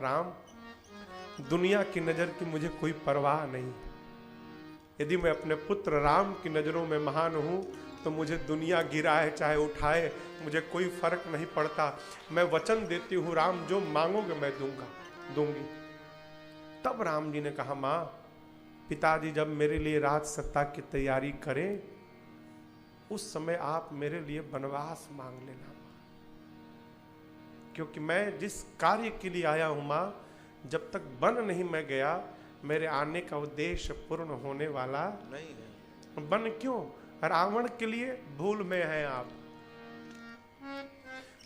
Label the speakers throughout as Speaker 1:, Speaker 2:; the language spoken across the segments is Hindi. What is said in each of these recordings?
Speaker 1: राम, दुनिया की नजर की मुझे कोई परवाह नहीं। यदि मैं अपने पुत्र राम की नजरों में महान हूं तो मुझे दुनिया गिराए चाहे उठाए, मुझे कोई फर्क नहीं पड़ता। मैं वचन देती हूं राम, जो मांगोगे मैं दूंगी। तब राम जी ने कहा, मां, पिताजी जब मेरे लिए राज सत्ता की तैयारी करें उस समय आप मेरे लिए वनवास मांग लेना, क्योंकि मैं जिस कार्य के लिए आया हूं मां, जब तक वन नहीं मैं गया मेरे आने का उद्देश्य पूर्ण होने वाला नहीं है। वन क्यों? रावण के लिए भूल में हैं आप।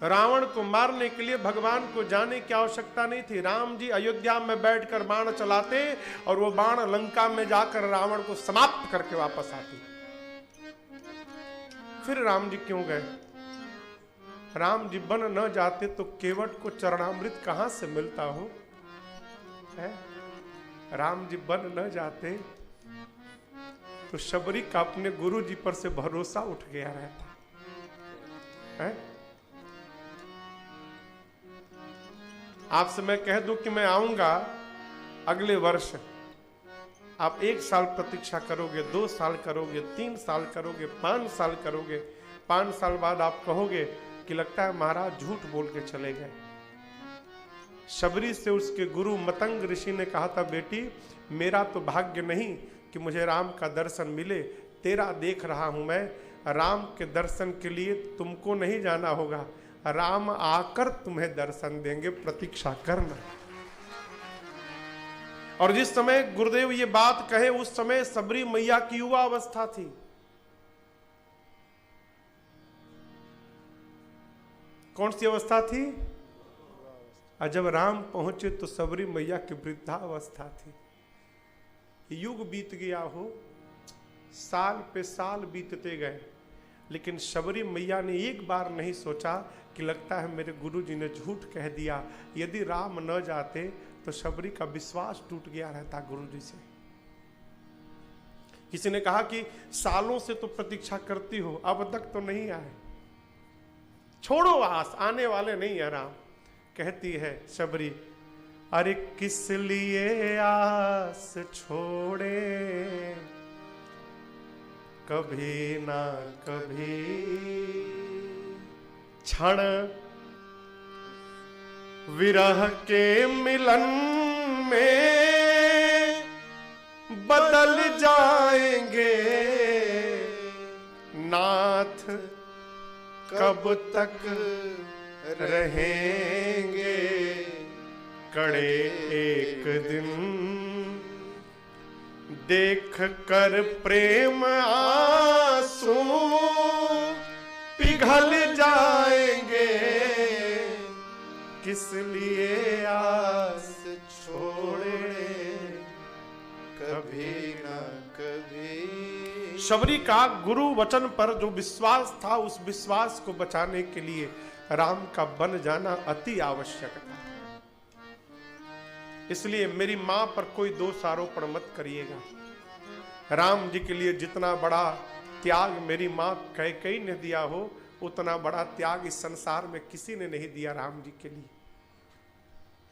Speaker 1: रावण को मारने के लिए भगवान को जाने की आवश्यकता नहीं थी। राम जी अयोध्या में बैठकर बाण चलाते और वो बाण लंका में जाकर रावण को समाप्त करके वापस आती। फिर राम जी क्यों गए? राम जी बन न जाते तो केवट को चरणामृत कहां से मिलता हो? है? राम जी बन न जाते तो शबरी का अपने गुरु जी पर से भरोसा उठ गया रहता है। आपसे मैं कह दूं कि मैं आऊंगा अगले वर्ष, आप 1 साल प्रतीक्षा करोगे, 2 साल करोगे, 3 साल करोगे, 5 साल करोगे, 5 साल बाद आप कहोगे कि लगता है महाराज झूठ बोल के चले गए। शबरी से उसके गुरु मतंग ऋषि ने कहा था, बेटी मेरा तो भाग्य नहीं कि मुझे राम का दर्शन मिले, तेरा देख रहा हूं मैं। राम के दर्शन के लिए तुमको नहीं जाना होगा, राम आकर तुम्हें दर्शन देंगे, प्रतीक्षा करना। और जिस समय गुरुदेव ये बात कहे उस समय सबरी मैया की युवा अवस्था थी। कौन सी अवस्था थी? और जब राम पहुंचे तो सबरी मैया की वृद्धावस्था थी। युग बीत गया हो, साल पे साल बीतते गए, लेकिन शबरी मैया ने एक बार नहीं सोचा कि लगता है मेरे गुरुजी ने झूठ कह दिया। यदि राम न जाते तो शबरी का विश्वास टूट गया रहता गुरुजी से। किसी ने कहा कि सालों से तो प्रतीक्षा करती हो, अब तक तो नहीं आए, छोड़ो आस, आने वाले नहीं है राम। कहती है शबरी, अरे किस लिए आस छोड़े, कभी ना कभी क्षण विरह के मिलन में बदल जाएंगे, नाथ कब तक रहेंगे, कड़े एक दिन देख कर प्रेम आंसू पिघल जाएंगे, किस लिए आस छोड़े कभी ना कभी। शबरी का गुरु वचन पर जो विश्वास था, उस विश्वास को बचाने के लिए राम का बन जाना अति आवश्यक था। इसलिए मेरी मां पर कोई दोष आरोपण मत करिएगा। राम जी के लिए जितना बड़ा त्याग मेरी मां कैकेयी ने दिया हो, उतना बड़ा त्याग इस संसार में किसी ने नहीं दिया राम जी के लिए।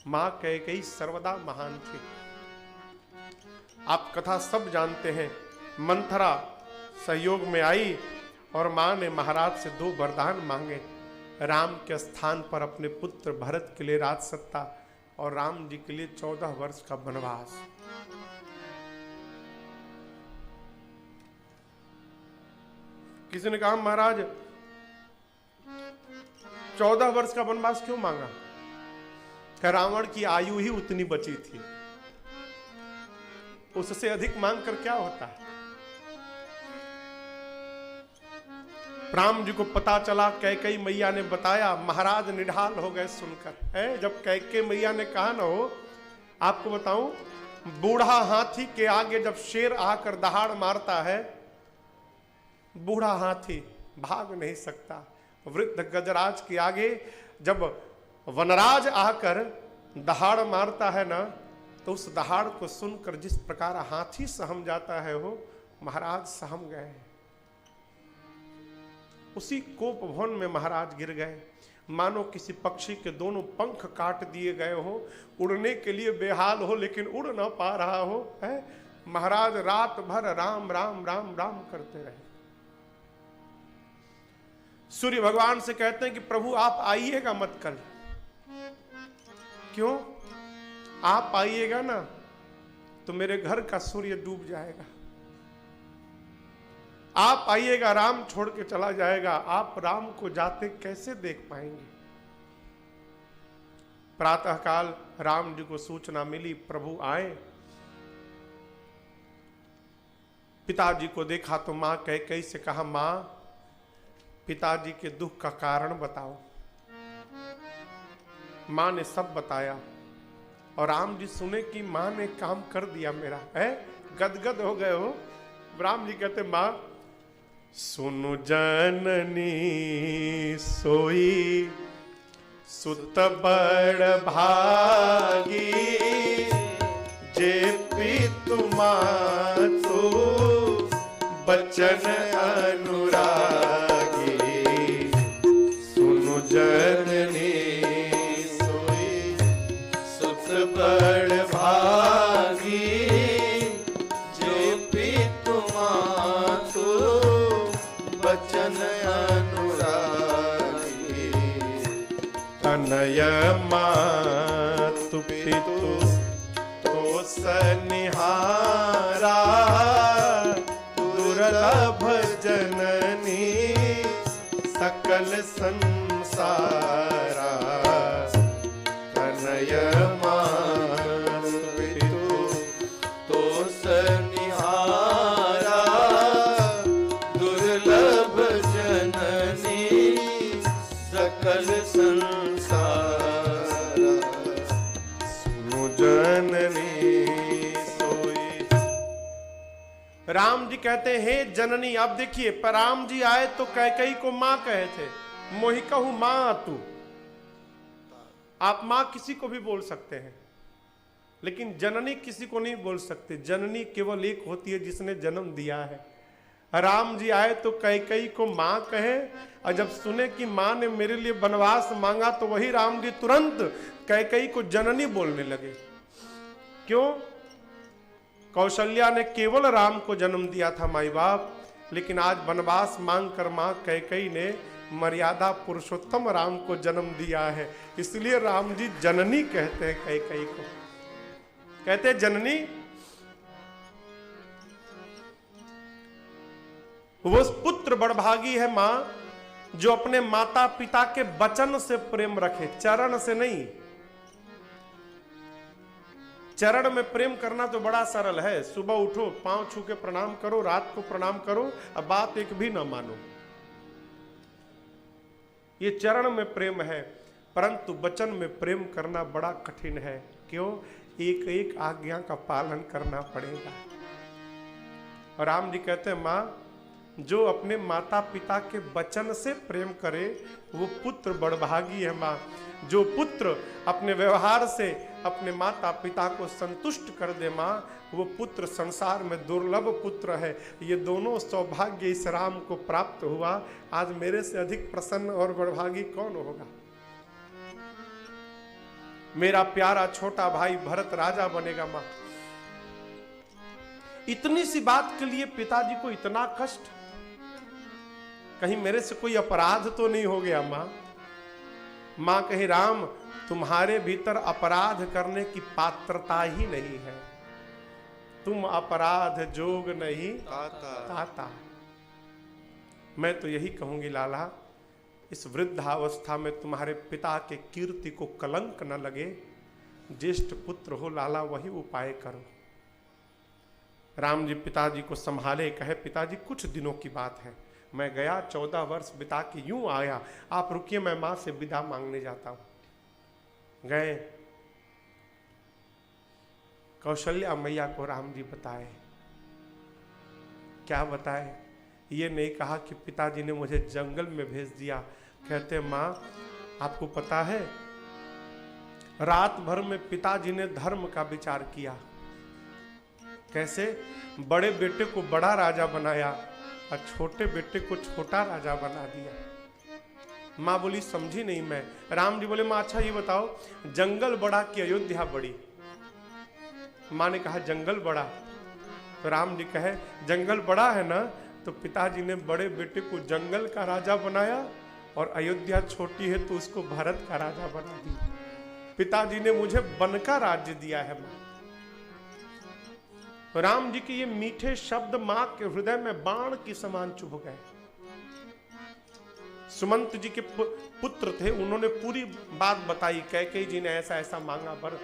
Speaker 1: मां कैकेयी सर्वदा महान थी। आप कथा सब जानते हैं। मंथरा सहयोग में आई और मां ने महाराज से 2 वरदान मांगे, राम के स्थान पर अपने पुत्र भरत के लिए राज सत्ता और राम जी के लिए 14 वर्ष का वनवास। किसी ने कहा महाराज 14 वर्ष का वनवास क्यों मांगा? कि रावण की आयु ही उतनी बची थी, उससे अधिक मांग कर क्या होता है। राम जी को पता चला, कैकेयी मैया ने बताया, महाराज निढाल हो गए सुनकर। है जब कैकेयी मैया ने कहा ना हो, आपको बताऊं, बूढ़ा हाथी के आगे जब शेर आकर दहाड़ मारता है, बूढ़ा हाथी भाग नहीं सकता। वृद्ध गजराज के आगे जब वनराज आकर दहाड़ मारता है ना, तो उस दहाड़ को सुनकर जिस प्रकार हाथी सहम जाता है, हो महाराज सहम गए। उसी कोप भवन में महाराज गिर गए। मानो किसी पक्षी के दोनों पंख काट दिए गए हो, उड़ने के लिए बेहाल हो लेकिन उड़ ना पा रहा हो, है। महाराज रात भर राम राम राम राम करते रहे। सूर्य भगवान से कहते हैं कि प्रभु आप आइएगा मत कल। क्यों? आप आइएगा ना तो मेरे घर का सूर्य डूब जाएगा। आप आइएगा राम छोड़ के चला जाएगा, आप राम को जाते कैसे देख पाएंगे। प्रातःकाल राम जी को सूचना मिली प्रभु आए। पिताजी को देखा तो मां कैकेयी से कहा, मां पिताजी के दुख का कारण बताओ। मां ने सब बताया और राम जी सुने कि मां ने काम कर दिया मेरा, है। गदगद हो गए हो। राम जी कहते, मां सुनु जननी सोई सुत बड़ भागी, जे पितु मातु बचन अनुरागी। सुनु जननी सोई सुत बड़ भागी, जे पितु मातु बचन अनुरागी। तनय मातु पितु तो सनिहारा, दुर्लभ जननी सकल संसारा। तनय मातु पितु तो सनिहारा, दुर्लभ जननी सकल संसारा। सुनु जननी सोई। राम जी कहते हैं, हे जननी। अब देखिए, पर राम जी आए तो कैकेयी को मां कहे थे, मोहि कहूं मां तू। आप मां किसी को भी बोल सकते हैं, लेकिन जननी किसी को नहीं बोल सकते। जननी केवल एक होती है जिसने जन्म दिया है। राम जी आए तो कैकेयी को मां कहे, और जब सुने कि मां ने मेरे लिए वनवास मांगा तो वही राम जी तुरंत कैकेयी को जननी बोलने लगे। क्यों? कौशल्या ने केवल राम को जन्म दिया था माई बाप, लेकिन आज वनवास मांग कर मां कैकेयी ने मर्यादा पुरुषोत्तम राम को जन्म दिया है। इसलिए राम जी जननी कहते हैं कैकेयी को। कहते हैं जननी। वो पुत्र बड़भागी है मां, जो अपने माता पिता के वचन से प्रेम रखे, चरण से नहीं। चरण में प्रेम करना तो बड़ा सरल है। सुबह उठो, पांव छू के प्रणाम करो, रात को प्रणाम करो, अब बात एक भी ना मानो। ये चरण में प्रेम है, परंतु वचन में प्रेम करना बड़ा कठिन है। क्यों? एक एक आज्ञा का पालन करना पड़ेगा। और राम जी कहते हैं, मां जो अपने माता पिता के वचन से प्रेम करे वो पुत्र बड़भागी है। मां जो पुत्र अपने व्यवहार से अपने माता पिता को संतुष्ट कर दे, मां वो पुत्र संसार में दुर्लभ पुत्र है। ये दोनों सौभाग्य इस राम को प्राप्त हुआ। आज मेरे से अधिक प्रसन्न और बड़भागी कौन होगा? मेरा प्यारा छोटा भाई भरत राजा बनेगा। मां इतनी सी बात के लिए पिताजी को इतना कष्ट, कहीं मेरे से कोई अपराध तो नहीं हो गया? मां कही, राम तुम्हारे भीतर अपराध करने की पात्रता ही नहीं है, तुम अपराध जोग नहीं ताता। मैं तो यही कहूंगी लाला, इस वृद्धावस्था में तुम्हारे पिता के कीर्ति को कलंक न लगे। ज्येष्ठ पुत्र हो लाला, वही उपाय करो। राम जी पिताजी को संभाले, कहे पिताजी कुछ दिनों की बात है, मैं गया 14 वर्ष बिता के यूं आया, आप रुकिए मैं मां से विदा मांगने जाता हूं। गए, कौशल्या मैया को राम जी बताए। क्या बताए? ये नहीं कहा कि पिताजी ने मुझे जंगल में भेज दिया। कहते मां आपको पता है, रात भर में पिताजी ने धर्म का विचार किया। कैसे? बड़े बेटे को बड़ा राजा बनाया और छोटे बेटे को छोटा राजा बना दिया। माँ बोली समझी नहीं मैं। राम जी बोले माँ अच्छा ये बताओ, जंगल बड़ा कि अयोध्या बड़ी? माँ ने कहा जंगल बड़ा। तो राम जी कहे जंगल बड़ा है ना, तो पिताजी ने बड़े बेटे को जंगल का राजा बनाया और अयोध्या छोटी है तो उसको भरत का राजा बना दिया। पिताजी ने मुझे वन का राज्य दिया है माँ। राम जी के ये मीठे शब्द मां के हृदय में बाण की समान चुभ गए। सुमंत जी के पुत्र थे, उन्होंने पूरी बात बताई, कैकेयी जी ने ऐसा ऐसा मांगा वर।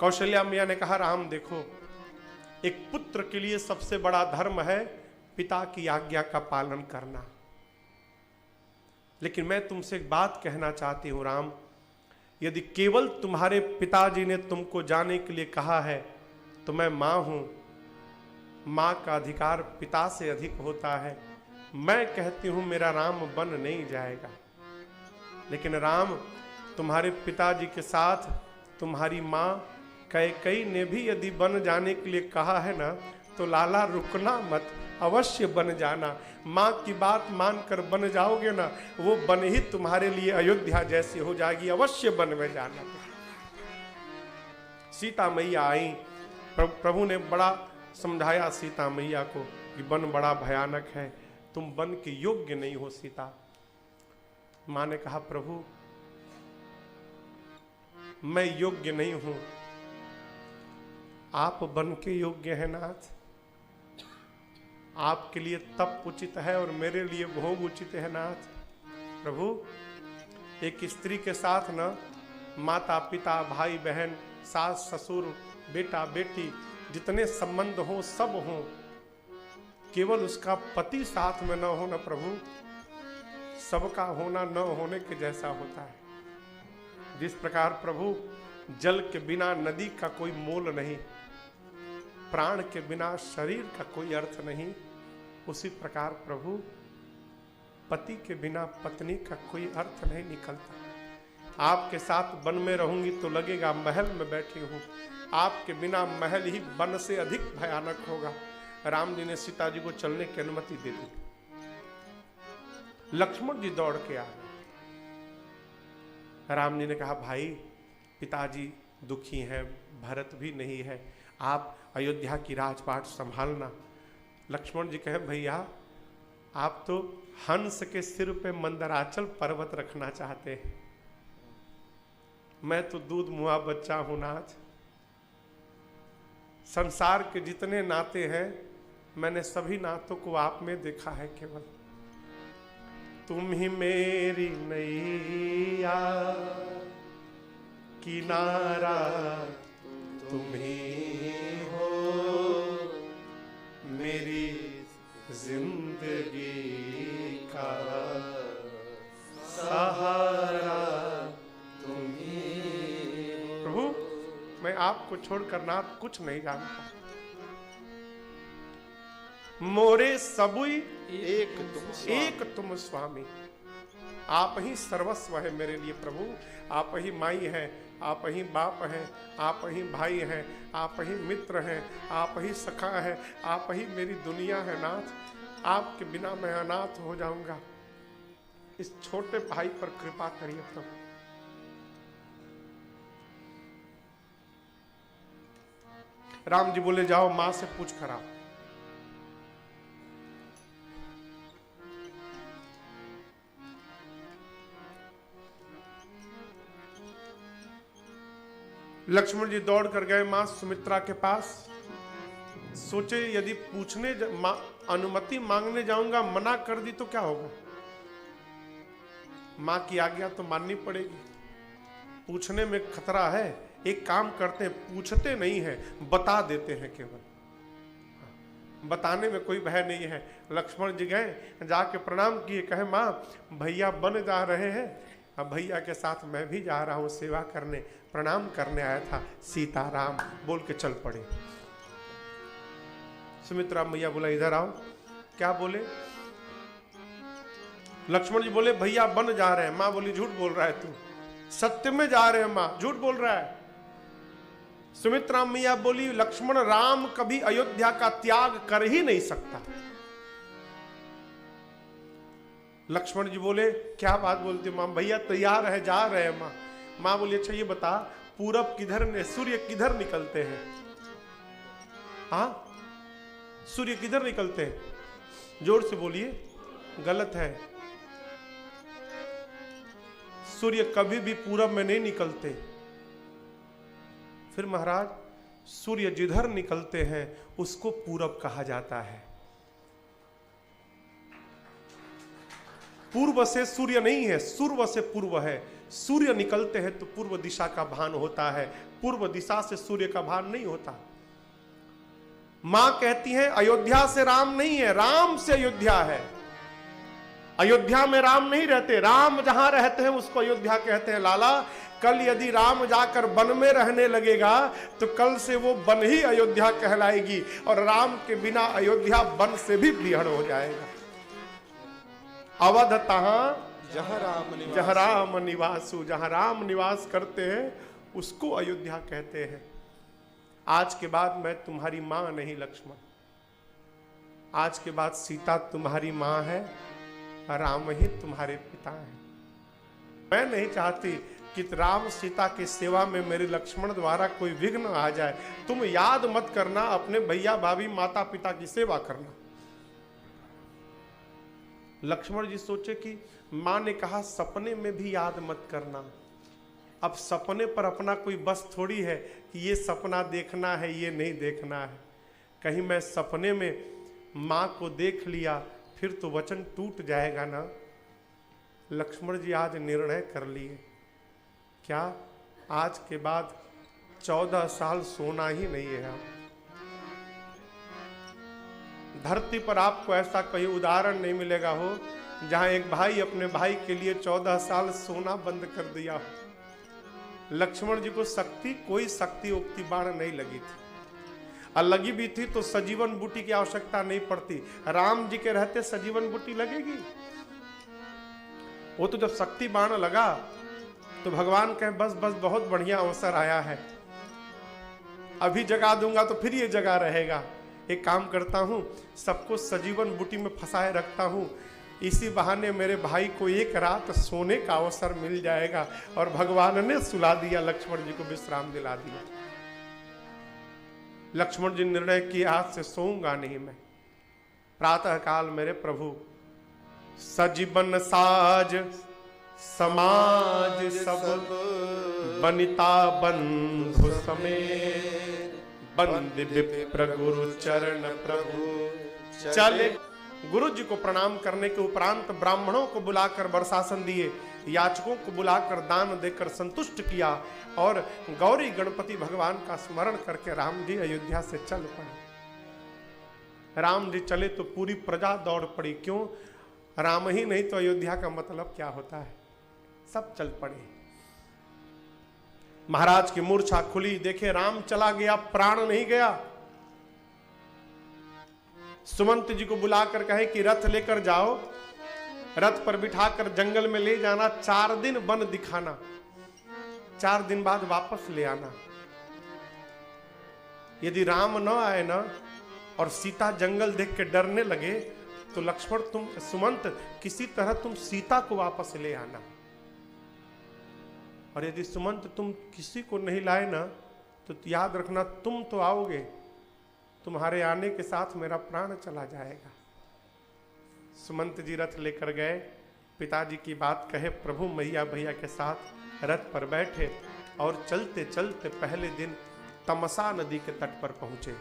Speaker 1: कौशल्या मैया ने कहा राम देखो, एक पुत्र के लिए सबसे बड़ा धर्म है पिता की आज्ञा का पालन करना। लेकिन मैं तुमसे एक बात कहना चाहती हूं राम, यदि केवल तुम्हारे पिताजी ने तुमको जाने के लिए कहा है तो मैं मां हूं, मां का अधिकार पिता से अधिक होता है। मैं कहती हूं मेरा राम बन नहीं जाएगा। लेकिन राम, तुम्हारे पिताजी के साथ तुम्हारी मां कैकेयी ने भी यदि बन जाने के लिए कहा है ना, तो लाला रुकना मत, अवश्य बन जाना। मां की बात मानकर बन जाओगे ना, वो बन ही तुम्हारे लिए अयोध्या जैसी हो जाएगी। अवश्य बन में जाना। सीता मैया आई, प्रभु ने बड़ा समझाया सीता मैया को कि वन बड़ा भयानक है, तुम वन के योग्य नहीं हो सीता। मां ने कहा प्रभु मैं योग्य नहीं हूं, आप वन के योग्य हैं नाथ। आपके लिए तप उचित है और मेरे लिए भोग उचित है नाथ। प्रभु एक स्त्री के साथ न माता पिता भाई बहन सास ससुर बेटा बेटी जितने संबंध हो सब हो, केवल उसका पति साथ में न होना प्रभु सबका होना न होने के जैसा होता है। जिस प्रकार प्रभु जल के बिना नदी का कोई मोल नहीं, प्राण के बिना शरीर का कोई अर्थ नहीं, उसी प्रकार प्रभु पति के बिना पत्नी का कोई अर्थ नहीं निकलता। आपके साथ वन में रहूंगी तो लगेगा महल में बैठी हूं, आपके बिना महल ही वन से अधिक भयानक होगा। राम जी ने सीता जी को चलने की अनुमति दे दी। लक्ष्मण जी दौड़ के आ गए। राम जी ने कहा भाई पिताजी दुखी हैं, भरत भी नहीं है, आप अयोध्या की राजपाट संभालना। लक्ष्मण जी कहे भैया आप तो हंस के सिर पे मंदराचल पर्वत रखना चाहते हैं, मैं तो दूध मुआ बच्चा हूं नाथ। संसार के जितने नाते हैं मैंने सभी नातों को आप में देखा है, केवल तुम ही मेरी नैया किनारा तुम ही हो, मेरी जिंदगी का सहारा तुम ही। प्रभु मैं आपको छोड़कर नाथ कुछ नहीं जानता। मोरे सबुई एक तुम स्वामी, आप ही सर्वस्व है मेरे लिए प्रभु। आप ही माई हैं, आप ही बाप हैं, आप ही भाई हैं, आप ही मित्र हैं, आप ही सखा है, आप ही मेरी दुनिया है नाथ। आपके बिना मैं अनाथ हो जाऊंगा। इस छोटे भाई पर कृपा करिए प्रभु। राम जी बोले जाओ मां से पूछ कर आओ। लक्ष्मण जी दौड़ कर गए मां सुमित्रा के पास। सोचे यदि पूछने अनुमति मांगने जाऊंगा, मना कर दी तो क्या होगा। मां की आज्ञा तो माननी पड़ेगी। पूछने में खतरा है, एक काम करते हैं पूछते नहीं है, बता देते हैं। केवल बताने में कोई भय नहीं है। लक्ष्मण जी गए, जाके प्रणाम किए, कहे मां भैया बन जा रहे हैं, अब भैया के साथ मैं भी जा रहा हूं सेवा करने, प्रणाम करने आया था। सीताराम बोल के चल पड़े। सुमित्रा मैया बोला इधर आओ। क्या बोले? लक्ष्मण जी बोले भैया बन जा रहे हैं। मां बोली झूठ बोल रहा है तू। सत्य में जा रहे हैं मां, झूठ बोल रहा है। सुमित्रा मैया बोली लक्ष्मण राम कभी अयोध्या का त्याग कर ही नहीं सकता। लक्ष्मण जी बोले क्या बात बोलते माँ? भैया तैयार है, जा रहे हैं माँ। माँ बोली अच्छा ये बता पूरब किधर, सूर्य किधर निकलते हैं? हाँ सूर्य किधर निकलते हैं? जोर से बोलिए। गलत है, सूर्य कभी भी पूरब में नहीं निकलते। फिर महाराज सूर्य जिधर निकलते हैं उसको पूरब कहा जाता है। पूर्व से सूर्य नहीं है, सूर्य से पूर्व है। सूर्य निकलते हैं तो पूर्व दिशा का भान होता है, पूर्व दिशा से सूर्य का भान नहीं होता। मां कहती है अयोध्या से राम नहीं है, राम से अयोध्या है। अयोध्या में राम नहीं रहते, राम जहां रहते हैं उसको अयोध्या कहते हैं। लाला कल यदि राम जाकर वन में रहने लगेगा तो कल से वो वन ही अयोध्या कहलाएगी, और राम के बिना अयोध्या वन से भी बिहड़ हो जाएगा। अवध तहां जहां राम निवासु, जहां राम निवास करते हैं उसको अयोध्या कहते हैं। आज के बाद मैं तुम्हारी मां नहीं लक्ष्मण, आज के बाद सीता तुम्हारी मां है, राम ही तुम्हारे पिता हैं। मैं नहीं चाहती कि राम सीता की सेवा में मेरे लक्ष्मण द्वारा कोई विघ्न आ जाए। तुम याद मत करना, अपने भैया भाभी माता पिता की सेवा करना। लक्ष्मण जी सोचे कि मां ने कहा सपने में भी याद मत करना। अब सपने पर अपना कोई बस थोड़ी है कि ये सपना देखना है ये नहीं देखना है। कहीं मैं सपने में मां को देख लिया फिर तो वचन टूट जाएगा ना। लक्ष्मण जी आज निर्णय कर लिए, क्या आज के बाद 14 साल सोना ही नहीं है। धरती पर आपको ऐसा कोई उदाहरण नहीं मिलेगा हो जहां एक भाई अपने भाई के लिए 14 साल सोना बंद कर दिया हो। लक्ष्मण जी को कोई शक्ति उक्ति बाण नहीं लगी थी, और लगी भी थी तो सजीवन बूटी की आवश्यकता नहीं पड़ती। राम जी के रहते सजीवन बूटी लगेगी? वो तो जब शक्ति बाण लगा तो भगवान कहे बस बस बहुत बढ़िया अवसर आया है, अभी जगा दूंगा तो फिर ये जगा रहेगा। एक काम करता हूं, सबको सजीवन बूटी में फंसाए रखता हूं, इसी बहाने मेरे भाई को एक रात सोने का अवसर मिल जाएगा। और भगवान ने सुला दिया, लक्ष्मण जी को विश्राम दिला दिया। लक्ष्मण जी निर्णय किया आज से सोऊंगा नहीं मैं। प्रातः काल मेरे प्रभु सजीवन साज समाज सब बनिता बंधु समेत, बंद विप्र गुरु चरण प्रभु चले। गुरु जी को प्रणाम करने के उपरांत ब्राह्मणों को बुलाकर वर्षासन दिए, याचकों को बुलाकर दान देकर संतुष्ट किया, और गौरी गणपति भगवान का स्मरण करके राम जी अयोध्या से चल पड़े। राम जी चले तो पूरी प्रजा दौड़ पड़ी। क्यों? राम ही नहीं तो अयोध्या का मतलब क्या होता है। सब चल पड़े। महाराज की मूर्छा खुली, देखे राम चला गया, प्राण नहीं गया। सुमंत जी को बुलाकर कहे कि रथ लेकर जाओ, रथ पर बिठाकर जंगल में ले जाना, 4 दिन वन दिखाना, 4 दिन बाद वापस ले आना। यदि राम न आए ना और सीता जंगल देख के डरने लगे तो लक्ष्मण तुम सुमंत किसी तरह तुम सीता को वापस ले आना। और यदि सुमंत तुम किसी को नहीं लाए ना तो याद रखना तुम तो आओगे, तुम्हारे आने के साथ मेरा प्राण चला जाएगा। सुमंत जी रथ लेकर गए, पिताजी की बात कहे प्रभु मैया भैया के साथ रथ पर बैठे और चलते चलते पहले दिन तमसा नदी के तट पर पहुंचे।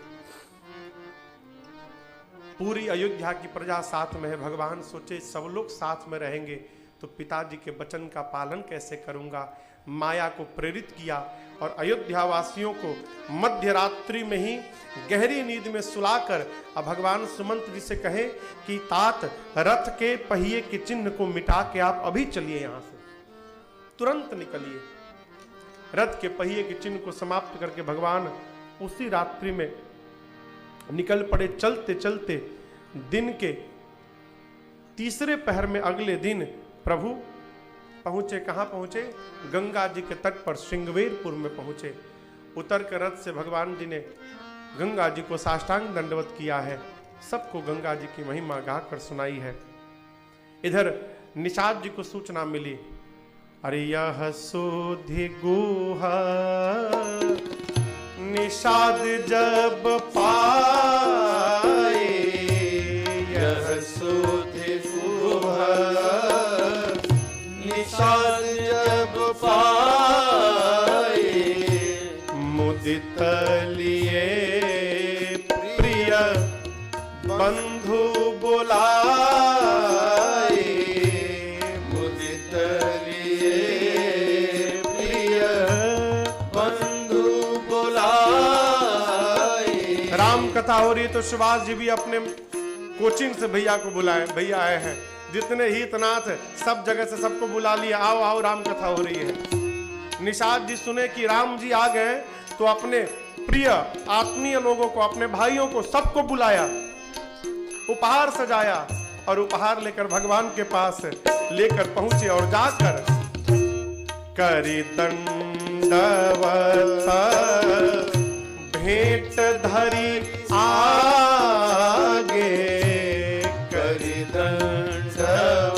Speaker 1: पूरी अयोध्या की प्रजा साथ में है। भगवान सोचे सब लोग साथ में रहेंगे तो पिताजी के वचन का पालन कैसे करूंगा। माया को प्रेरित किया और अयोध्या वासियों को मध्य रात्रि में ही गहरी नींद में सुलाकर अब भगवान सुमंत जी से कहे कि तात रथ के पहिए के चिन्ह को मिटा के आप अभी चलिए, यहां से तुरंत निकलिए। रथ के पहिए के चिन्ह को समाप्त करके भगवान उसी रात्रि में निकल पड़े। चलते चलते दिन के तीसरे पहर में अगले दिन प्रभु पहुंचे। कहां पहुंचे? गंगा जी के तट पर श्रृंगवेरपुर में पहुंचे। उतर कर रथ से भगवान जी ने गंगा जी को साष्टांग दंडवत किया है, सबको गंगा जी की महिमा गाकर सुनाई है। इधर निषाद जी को सूचना मिली, अरे यह सुधि गुहा निषाद जब पाए,
Speaker 2: यह सुधि गुहा निषाद जब पाए,
Speaker 1: मुदित लिए प्रिय बंधु बुलाए,
Speaker 2: मुदित लिए प्रिय बंधु बुलाए।
Speaker 1: राम कथा हो रही है तो सुभाष जी भी अपने कोचिंग से भैया को बुलाए, भैया आए हैं, जितने हितनाथ सब जगह से सबको बुला लिया, आओ आओ राम कथा हो रही है। निषाद जी सुने कि राम जी आ गए तो अपने प्रिय आत्मीय लोगों को, अपने भाइयों को, सबको बुलाया, उपहार सजाया और उपहार लेकर भगवान के पास लेकर पहुंचे और जाकर करी दंडवत भेंट धरी आगे,
Speaker 2: करी दंडवत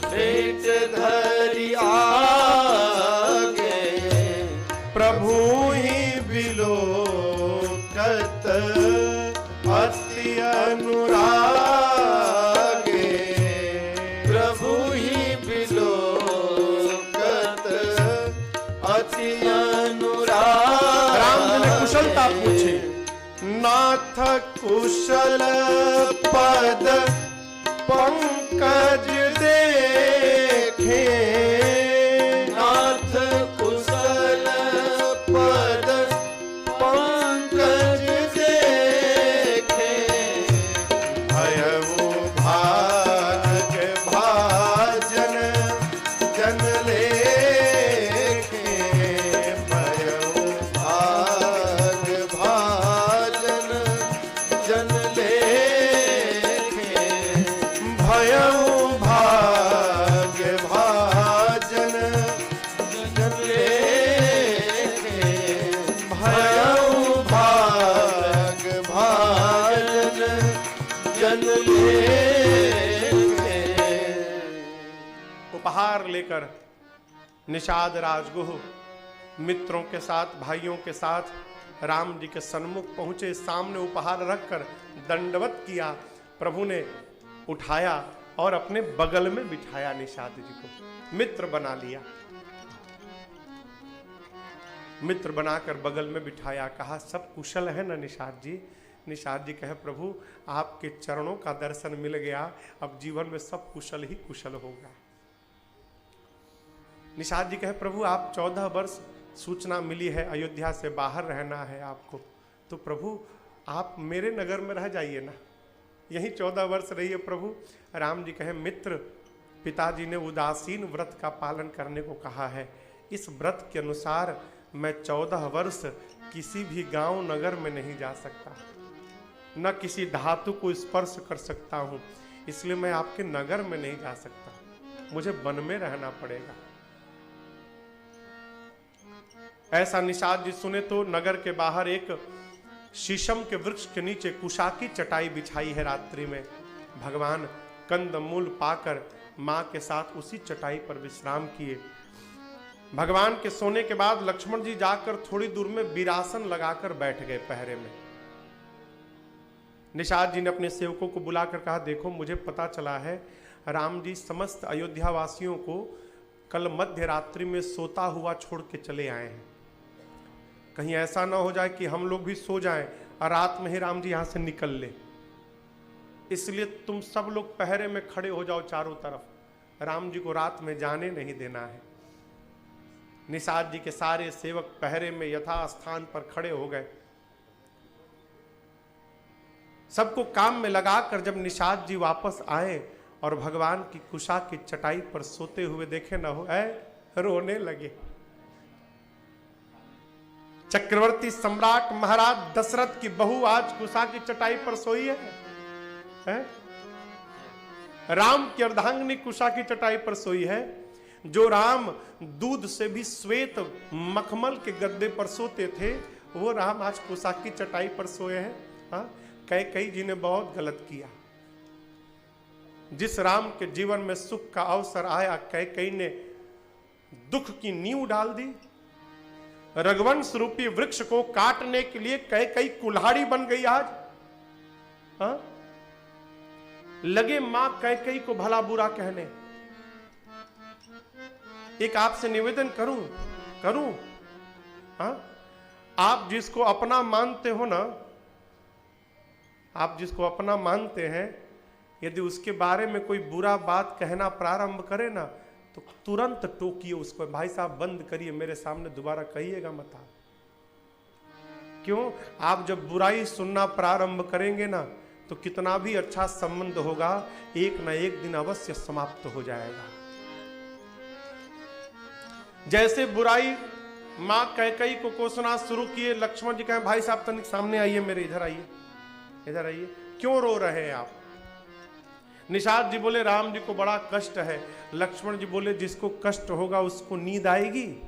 Speaker 2: भेंट धरी आगे,
Speaker 1: प्रभु ही बिलोकत अति अनुरागे,
Speaker 2: प्रभु ही बिलोकत अति अनुराग।
Speaker 1: राम जी ने कुशलता पूछी, नाथ कुशल पद पंकज देखे,
Speaker 2: नाथ कुशल पद पंकज देखे,
Speaker 1: भयउ भाग भाजन जन लेखे,
Speaker 2: भयउ भाग भाजन जन लेखे,
Speaker 1: भयउ भाग भाजन
Speaker 2: जन लेखे,
Speaker 1: भयउ
Speaker 2: भाग भाजन जन लेखे।
Speaker 1: उपहार लेकर निषाद राजगुह मित्रों के साथ, भाइयों के साथ राम जी के सन्मुख पहुंचे, सामने उपहार रखकर दंडवत किया। प्रभु ने उठाया और अपने बगल में बिठाया, निषाद जी को मित्र बना लिया, मित्र बनाकर बगल में बिठाया। कहा सब कुशल है ना निषाद जी? निषाद जी कहे प्रभु आपके चरणों का दर्शन मिल गया, अब जीवन में सब कुशल ही कुशल होगा। निषाद जी कहे प्रभु आप 14 वर्ष सूचना मिली है अयोध्या से बाहर रहना है आपको, तो प्रभु आप मेरे नगर में रह जाइए ना, यहीं 14 वर्ष रहिए प्रभु। राम जी कहे मित्र, पिताजी ने उदासीन व्रत का पालन करने को कहा है, इस व्रत के अनुसार मैं 14 वर्ष किसी भी गांव नगर में नहीं जा सकता, न किसी धातु को स्पर्श कर सकता हूं, इसलिए मैं आपके नगर में नहीं जा सकता, मुझे वन में रहना पड़ेगा। ऐसा निषाद जी सुने तो नगर के बाहर एक शीशम के वृक्ष के नीचे कुशा की चटाई बिछाई है। रात्रि में भगवान कंद मूल पाकर मां के साथ उसी चटाई पर विश्राम किए। भगवान के सोने के बाद लक्ष्मण जी जाकर थोड़ी दूर में वीरासन लगाकर बैठ गए पहरे में। निषाद जी ने अपने सेवकों को बुलाकर कहा देखो मुझे पता चला है राम जी समस्त अयोध्या वासियों को कल मध्य रात्रि में सोता हुआ छोड़ के चले आए हैं, कहीं ऐसा ना हो जाए कि हम लोग भी सो जाएं और रात में ही राम जी यहां से निकल ले, इसलिए तुम सब लोग पहरे में खड़े हो जाओ चारों तरफ, राम जी को रात में जाने नहीं देना है। निषाद जी के सारे सेवक पहरे में यथा स्थान पर खड़े हो गए। सबको काम में लगाकर जब निषाद जी वापस आए और भगवान की कुशा की चटाई पर सोते हुए देखे न हो, रोने लगे। चक्रवर्ती सम्राट महाराज दशरथ की बहू आज कुशा की चटाई पर सोई है? राम की अर्धांगिनी कुशा की चटाई पर सोई है। जो राम दूध से भी श्वेत मखमल के गद्दे पर सोते थे वो राम आज कुशा की चटाई पर सोए हैं। कैकेयी जी ने बहुत गलत किया, जिस राम के जीवन में सुख का अवसर आया, कैकेयी ने दुख की नींव डाल दी। रघुवंश रूपी वृक्ष को काटने के लिए कैकेयी कुल्हाड़ी बन गई आज। हाँ? लगे मां कैकेयी को भला बुरा कहने। एक आपसे निवेदन करूं, हाँ? आप जिसको अपना मानते हो ना, आप जिसको अपना मानते हैं, यदि उसके बारे में कोई बुरा बात कहना प्रारंभ करे ना, तो तुरंत टोकिए उसको, भाई साहब बंद करिए, मेरे सामने दोबारा कहिएगा मत आप। क्यों? आप जब बुराई सुनना प्रारंभ करेंगे ना, तो कितना भी अच्छा संबंध होगा, एक ना एक दिन अवश्य समाप्त हो जाएगा। जैसे बुराई मां कैकेयी को कोसना शुरू किए, लक्ष्मण जी कहें भाई साहब तनिक सामने आइए, मेरे इधर आइए, इधर आइए, क्यों रो रहे हैं आप? निषाद जी बोले राम जी को बड़ा कष्ट है। लक्ष्मण जी बोले जिसको कष्ट होगा उसको नींद आएगी?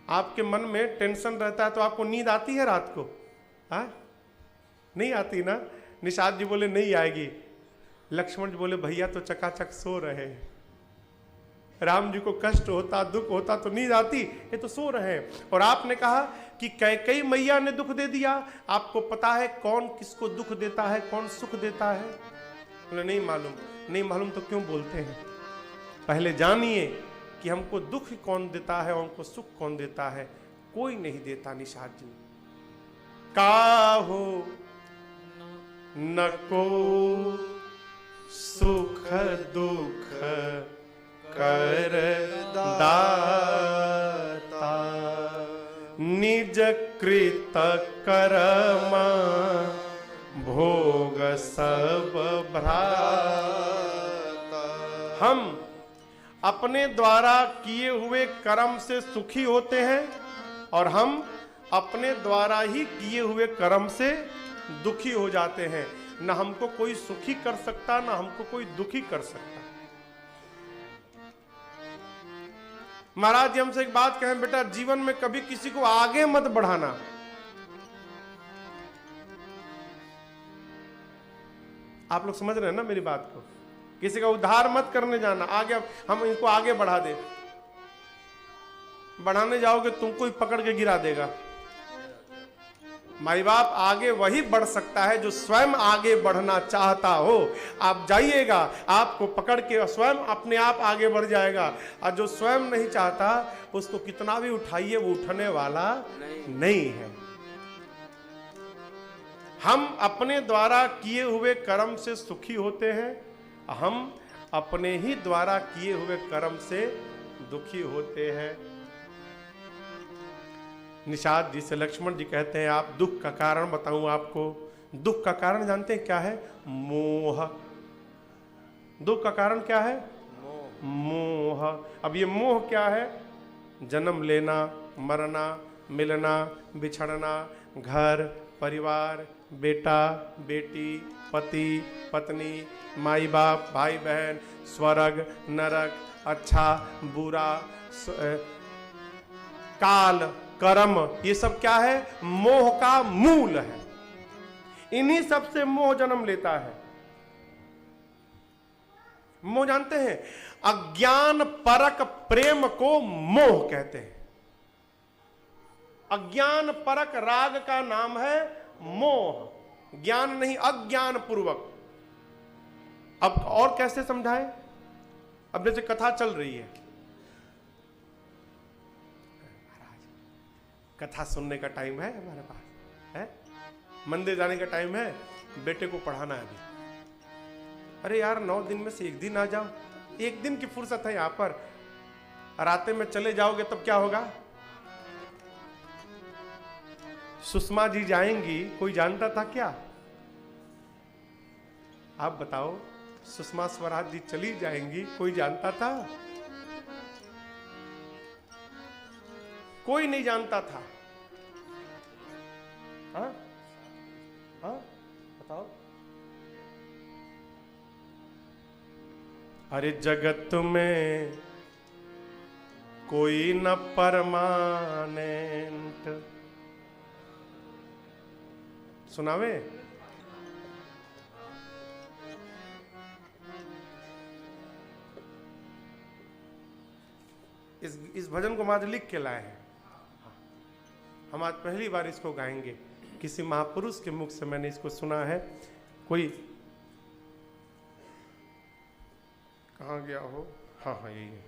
Speaker 1: आपके मन में टेंशन रहता है तो आपको नींद आती है रात को? हाँ, नहीं आती ना। निषाद जी बोले नहीं आएगी। लक्ष्मण जी बोले भैया तो चकाचक सो रहे हैं। राम जी को कष्ट होता, दुख होता तो नींद आती, ये तो सो रहे हैं। और आपने कहा कि कैकेयी मैया ने दुख दे दिया। आपको पता है कौन किसको दुख देता है, कौन सुख देता है? बोले नहीं मालूम। नहीं मालूम तो क्यों बोलते हैं? पहले जानिए कि हमको दुख कौन देता है और हमको सुख कौन देता है। कोई नहीं देता। निषाद जी काहो न को सुख दुख कर दाता, निज कृत कर्म भोग सब भ्राता। हम अपने द्वारा किए हुए कर्म से सुखी होते हैं और हम अपने द्वारा ही किए हुए कर्म से दुखी हो जाते हैं। न हमको कोई सुखी कर सकता, न हमको कोई दुखी कर सकता। महाराज जी हमसे एक बात कहें, बेटा जीवन में कभी किसी को आगे मत बढ़ाना। आप लोग समझ रहे हैं ना मेरी बात को? किसी का उद्धार मत करने जाना, आगे हम इनको आगे बढ़ा दे। बढ़ाने जाओगे तुमको ही पकड़ के गिरा देगा। माई बाप आगे वही बढ़ सकता है जो स्वयं आगे बढ़ना चाहता हो। आप जाइएगा, आपको पकड़ के स्वयं अपने आप आगे बढ़ जाएगा। और जो स्वयं नहीं चाहता उसको कितना भी उठाइए वो उठने वाला नहीं है। हम अपने द्वारा किए हुए कर्म से सुखी होते हैं, हम अपने ही द्वारा किए हुए कर्म से दुखी होते हैं। निषाद जी से लक्ष्मण जी कहते हैं आप दुख का कारण बताऊं आपको। दुख का कारण जानते हैं क्या है? मोह। दुख का कारण क्या है? मोह। अब ये मोह क्या है? जन्म लेना, मरना, मिलना, बिछड़ना, घर परिवार, बेटा बेटी, पति पत्नी, माई बाप, भाई बहन, स्वर्ग नरक, अच्छा बुरा, काल कर्म, ये सब क्या है? मोह का मूल है। इन्हीं सब से मोह जन्म लेता है। मोह जानते हैं? अज्ञान परक प्रेम को मोह कहते हैं। अज्ञान परक राग का नाम है मोह। ज्ञान नहीं, अज्ञान पूर्वक। अब और कैसे समझाएं? अब जैसे कथा चल रही है, कथा सुनने का टाइम है हमारे पास है, मंदिर जाने का टाइम है, बेटे को पढ़ाना है अभी। अरे यार 9 दिन में से एक दिन आ जाओ, एक दिन की फुर्सत है यहाँ पर। राते में चले जाओगे तब क्या होगा? सुषमा जी जाएंगी, कोई जानता था क्या? आप बताओ, सुषमा स्वराज जी चली जाएंगी, कोई जानता था? कोई नहीं जानता था। हाँ हाँ बताओ। अरे जगत में कोई न परमानेंट। सुनावे? इस भजन को हम आज लिख के लाए हैं। हम आज पहली बार इसको गाएंगे, किसी महापुरुष के मुख से मैंने इसको सुना है। कोई कहाँ गया हो, हाँ हाँ यही है,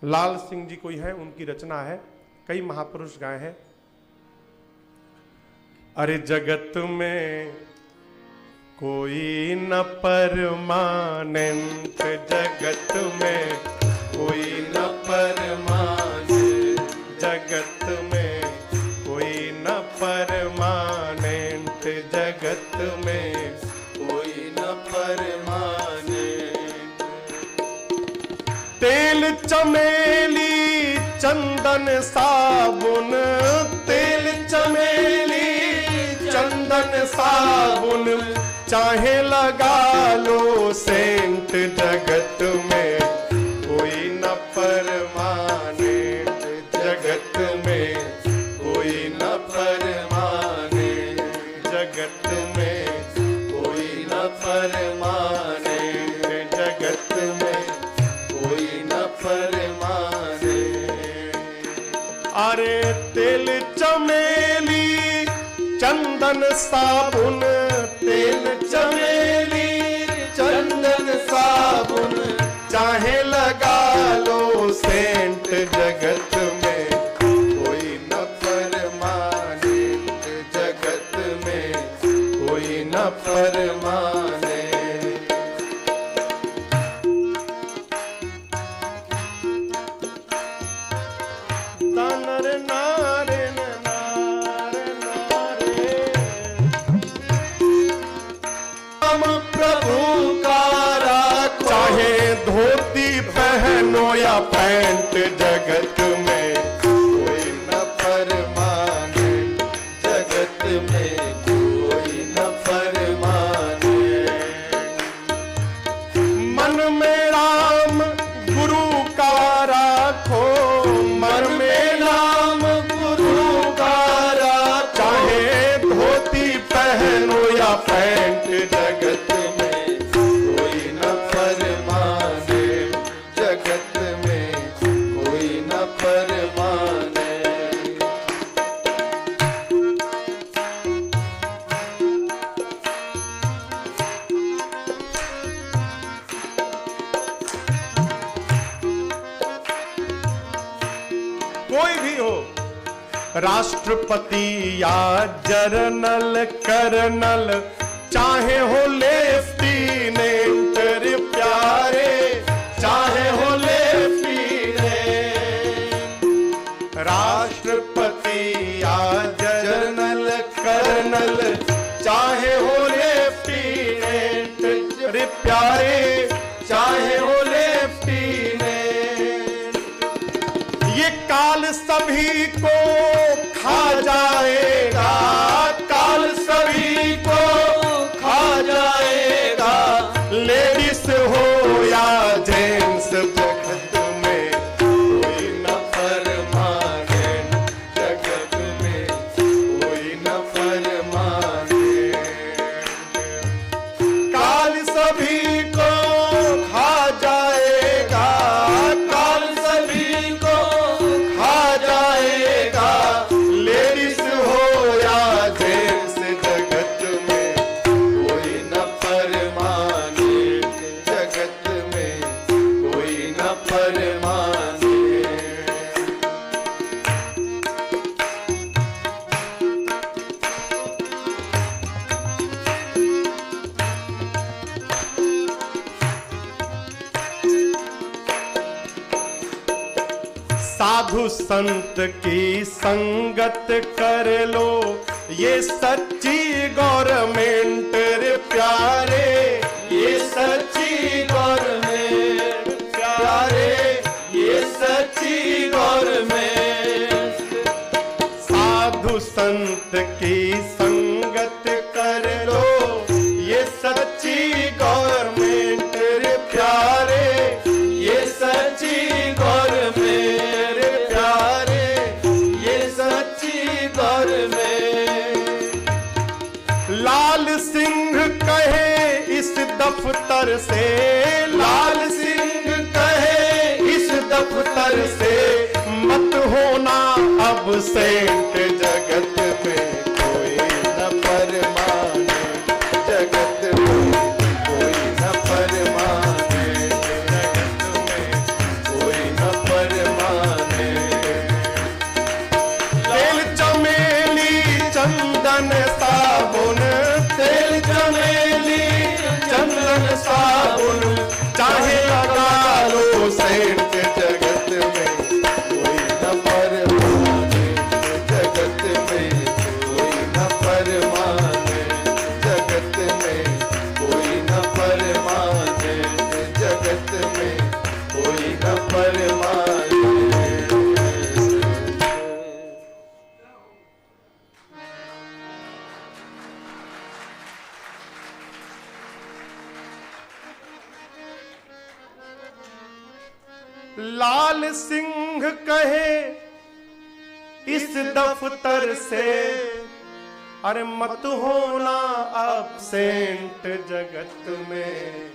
Speaker 1: लाल सिंह जी कोई है, उनकी रचना है, कई महापुरुष गाए हैं। अरे जगत में कोई न परमानेंट, जगत में कोई न परमानेंट, जगत में कोई न परमानेंट, जगत में
Speaker 2: कोई न परमानेंट।
Speaker 1: तेल चमेली चंदन साबुन, तेल चमेली चंदन साबुन, चाहे लगा लो सेंट, जगत में कोई न परमानेंट, जगत में कोई न परमानेंट, जगत में कोई न परमानेंट, जगत में
Speaker 2: कोई न परमानेंट।
Speaker 1: अरे तेल चमेली चंदन साबुन, तेल चमेली
Speaker 2: चंदन साबुन,
Speaker 1: चाहे लगा लो सेंट, जगत में
Speaker 2: कोई न परमानेंट, जगत में कोई न परमानेंट।
Speaker 1: नर नारे नारे नारे,
Speaker 2: हम प्रभु का राखो,
Speaker 1: चाहे धोती पहनो या पैंट, जगत में
Speaker 2: कोई न परमानेंट, जगत में कोई न परमानेंट।
Speaker 1: मन में राम गुरु का राखो, मन में
Speaker 2: नाम गुरु का राखो,
Speaker 1: चाहे धोती पहनो या पैंट,
Speaker 2: जगत में कोई न परमानेंट, जगत में कोई न परमानेंट।
Speaker 1: कोई भी हो, राष्ट्रपति या जर्नल कर्नल, चाहे हो लेफ्टिनेंट रे प्यारे, चाहे हो लेफ्टिनेंट, राष्ट्रपति या जर्नल कर्नल, चाहे हो लेफ्टिनेंट रे प्यारे, चाहे हो लेफ्टिनेंट, ये काल सभी को खा जाएगा, काल सभी को
Speaker 2: खा जाएगा,
Speaker 1: लेडीज हो या जेंट्स,
Speaker 2: जगत में कोई न परमानेंट, जगत में कोई न परमानेंट।
Speaker 1: काल सभी को खा जाएगा,
Speaker 2: काल सभी को खा जाएगा,
Speaker 1: लेडीज हो या जेंट्स,
Speaker 2: जगत में कोई न परमानेंट, जगत में कोई न परमानेंट।
Speaker 1: साधु संत की संगत कर लो, ये सच्ची गवर्नमेंट रे प्यारे,
Speaker 2: ये सच्ची गवर्नमेंट प्यारे, ये सच्ची गवर्नमेंट।
Speaker 1: साधु संत की संगत कर लो, ये सच्ची गवर्नमेंट रे प्यारे,
Speaker 2: ये सच्ची गवर्नमेंट प्यारे, ये सच्ची गवर्नमेंट।
Speaker 1: लाल सिंह कहे इस दफ्तर से, लाल दफ्तर से मत होना अब सेंट।
Speaker 2: जगत में कोई न परमाने, जगत में कोई न परमाने, जगत में कोई न परमाने।
Speaker 1: तेल चमेली चंदन साबुन,
Speaker 2: तेल चमेली चंदन साबुन
Speaker 1: चाहे लगा लो सेंट।
Speaker 2: जगत में कोई न परमाने, जगत में कोई न परमाने, जगत में कोई न परमाने, जगत में कोई न परमाने।
Speaker 1: लाल सिंह कहे इस दफ्तर से, अरे मत होना absent। जगत में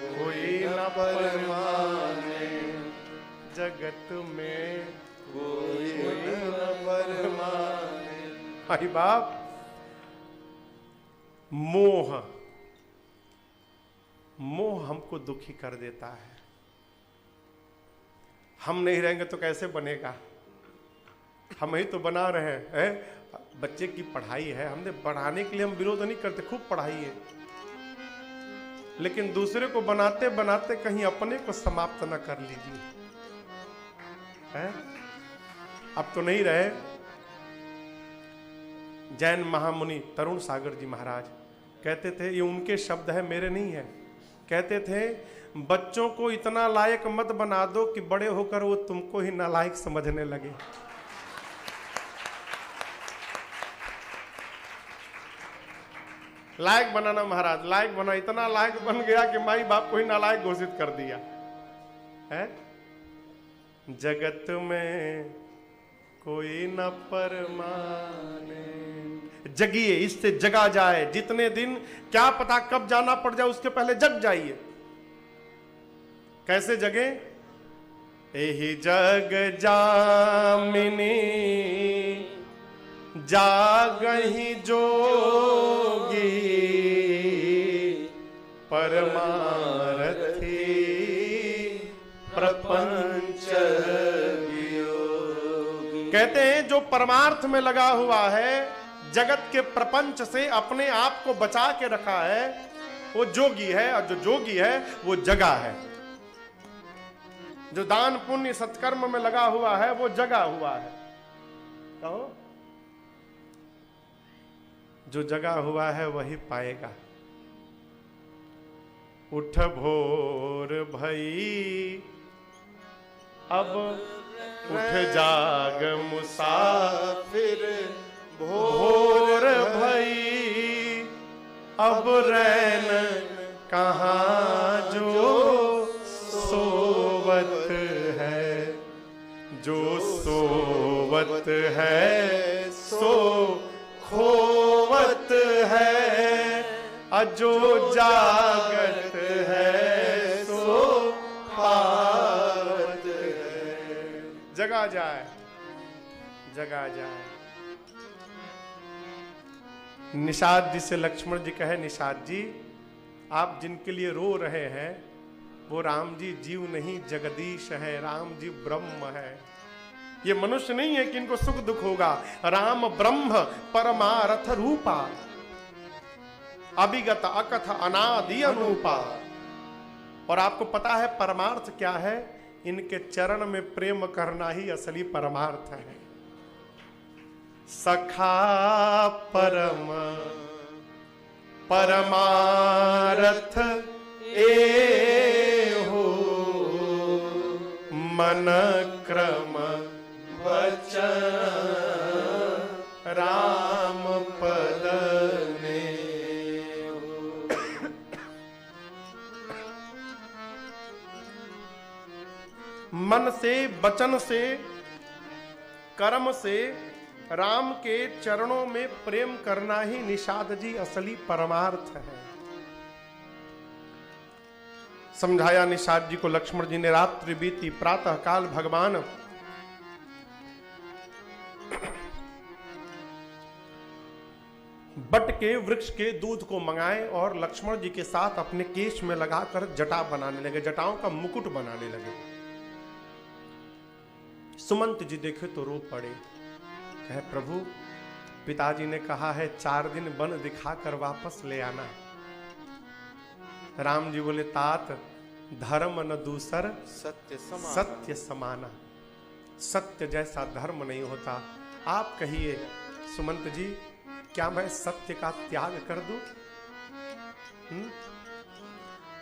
Speaker 1: कोई न परमाने, जगत में
Speaker 2: कोई न परमाने।
Speaker 1: भाई बाप, मोह मोह हमको दुखी कर देता है। हम नहीं रहेंगे तो कैसे बनेगा? हम ही तो बना रहे हैं। बच्चे की पढ़ाई है, हमने बढ़ाने के लिए हम विरोध नहीं करते, खूब पढ़ाई है, लेकिन दूसरे को बनाते बनाते कहीं अपने को समाप्त न कर लीजिए। है? अब तो नहीं रहे। जैन महामुनि तरुण सागर जी महाराज कहते थे, ये उनके शब्द है, मेरे नहीं है। कहते थे, बच्चों को इतना लायक मत बना दो कि बड़े होकर वो तुमको ही नालायक समझने लगे। लायक बनाना महाराज, लायक बना, इतना लायक बन गया कि माई बाप को ही नालायक घोषित कर दिया है। जगत में कोई न परमाने। जगिए, इससे जगा जाए। जितने दिन क्या पता कब जाना पड़ जाए, उसके पहले जग जाइए। कैसे जगे? एही जग जामिनी जागहि जोगी, परमारथी प्रपंच वियोगी। कहते हैं जो परमार्थ में लगा हुआ है, जगत के प्रपंच से अपने आप को बचा के रखा है, वो जोगी है। और जो जोगी है वो जगा है। जो दान पुण्य सत्कर्म में लगा हुआ है वो जगा हुआ है। कहो, जो जगा हुआ है वही पाएगा। उठ भोर भई अब उठ जाग मुसाफिर, भोर भई अब रैन कहाँ जो सोवत है। जो सोवत है सो खोवत है, अजो जागत है सो पावत है। जगा जाए, जगा जाए। निषाद जी से लक्ष्मण जी कहे, निषाद जी आप जिनके लिए रो रहे हैं वो राम जी जीव नहीं जगदीश है, राम जी ब्रह्म है। ये मनुष्य नहीं है कि इनको सुख दुख होगा। राम ब्रह्म परमारथ रूपा, अभिगत अकथ अनादि अनूपा। और आपको पता है परमार्थ क्या है? इनके चरण में प्रेम करना ही असली परमार्थ है। सखा परम परमारथ ए हो, मन क्रम वचन राम पद ने हो। मन से, वचन से, कर्म से राम के चरणों में प्रेम करना ही निषाद जी असली परमार्थ है। समझाया निषाद जी को लक्ष्मण जी ने। रात्रि बीती, प्रातः काल भगवान बट के वृक्ष के दूध को मंगाए और लक्ष्मण जी के साथ अपने केश में लगाकर जटा बनाने लगे, जटाओं का मुकुट बनाने लगे। सुमंत जी देखे तो रो पड़े, कहे प्रभु पिताजी ने कहा है 4 दिन वन दिखाकर वापस ले आना। राम जी बोले तात धर्म न दूसर सत्य समाना, सत्य जैसा धर्म नहीं होता। आप कहिए सुमंत जी, क्या मैं सत्य का त्याग कर दूं?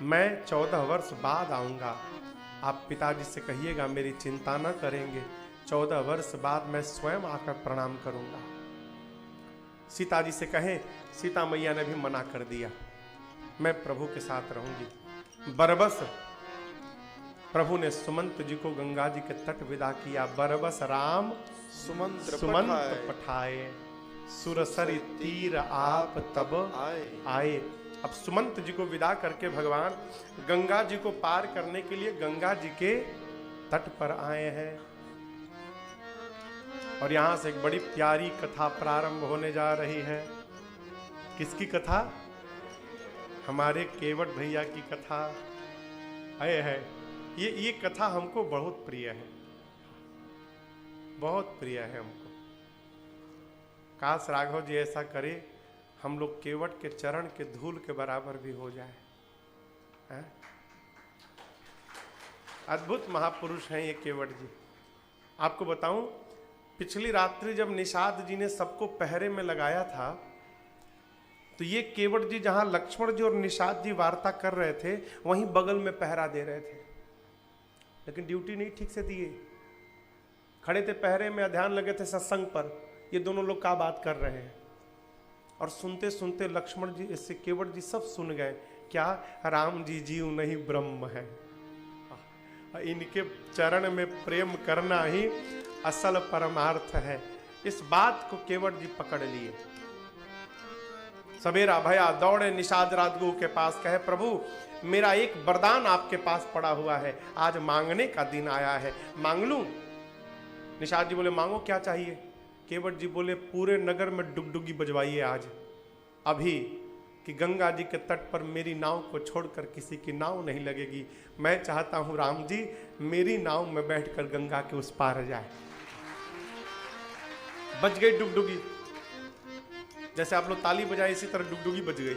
Speaker 1: मैं 14 वर्ष बाद आऊंगा। आप पिताजी से कहिएगा मेरी चिंता न करेंगे, 14 वर्ष बाद मैं स्वयं आकर प्रणाम करूंगा। सीता जी से कहें, सीता मैया ने भी मना कर दिया, मैं प्रभु के साथ रहूंगी। बरबस प्रभु ने सुमंत जी को गंगा जी के तट विदा किया। बरबस राम सुमंत पठाए, सुरसरी तीर आप तब आए। अब सुमंत जी को विदा करके भगवान गंगा जी को पार करने के लिए गंगा जी के तट पर आए हैं। और यहां से एक बड़ी प्यारी कथा प्रारंभ होने जा रही है। किसकी कथा? हमारे केवट भैया की कथा है। ये कथा हमको बहुत प्रिय है, बहुत प्रिय है हमको। काश राघव जी ऐसा करे, हम लोग केवट के चरण के धूल के बराबर भी हो जाए। है? अद्भुत महापुरुष हैं ये केवट जी। आपको बताऊं, पिछली रात्रि जब निषाद जी ने सबको पहरे में लगाया था, तो ये केवट जी जहां लक्ष्मण जी और निषाद जी वार्ता कर रहे थे, वहीं बगल में पहरा दे रहे थे, लेकिन ड्यूटी नहीं ठीक से दिए। खड़े थे पहरे में, ध्यान लगे थे सत्संग पर, ये दोनों लोग क्या बात कर रहे हैं। और सुनते सुनते लक्ष्मण जी, इससे केवट जी सब सुन गए। क्या? राम जी जीव नहीं ब्रह्म है, इनके चरण में प्रेम करना ही असल परमार्थ है। इस बात को केवट जी पकड़ लिए। सवेरा भया दौड़े निषाद राजगुरु के पास, कहे प्रभु मेरा एक वरदान आपके पास पड़ा हुआ है, आज मांगने का दिन आया है, मांग लूं? निषाद जी बोले मांगो, क्या चाहिए? केवट जी बोले पूरे नगर में डुगडुगी बजवाइए आज अभी, कि गंगा जी के तट पर मेरी नाव को छोड़कर किसी की नाव नहीं लगेगी। मैं चाहता हूं राम जी मेरी नाव में बैठकर गंगा के उस पार जाए। बज गई डुगडुगी, जैसे आप लोग ताली बजाए इसी तरह डुगडुगी बज गई।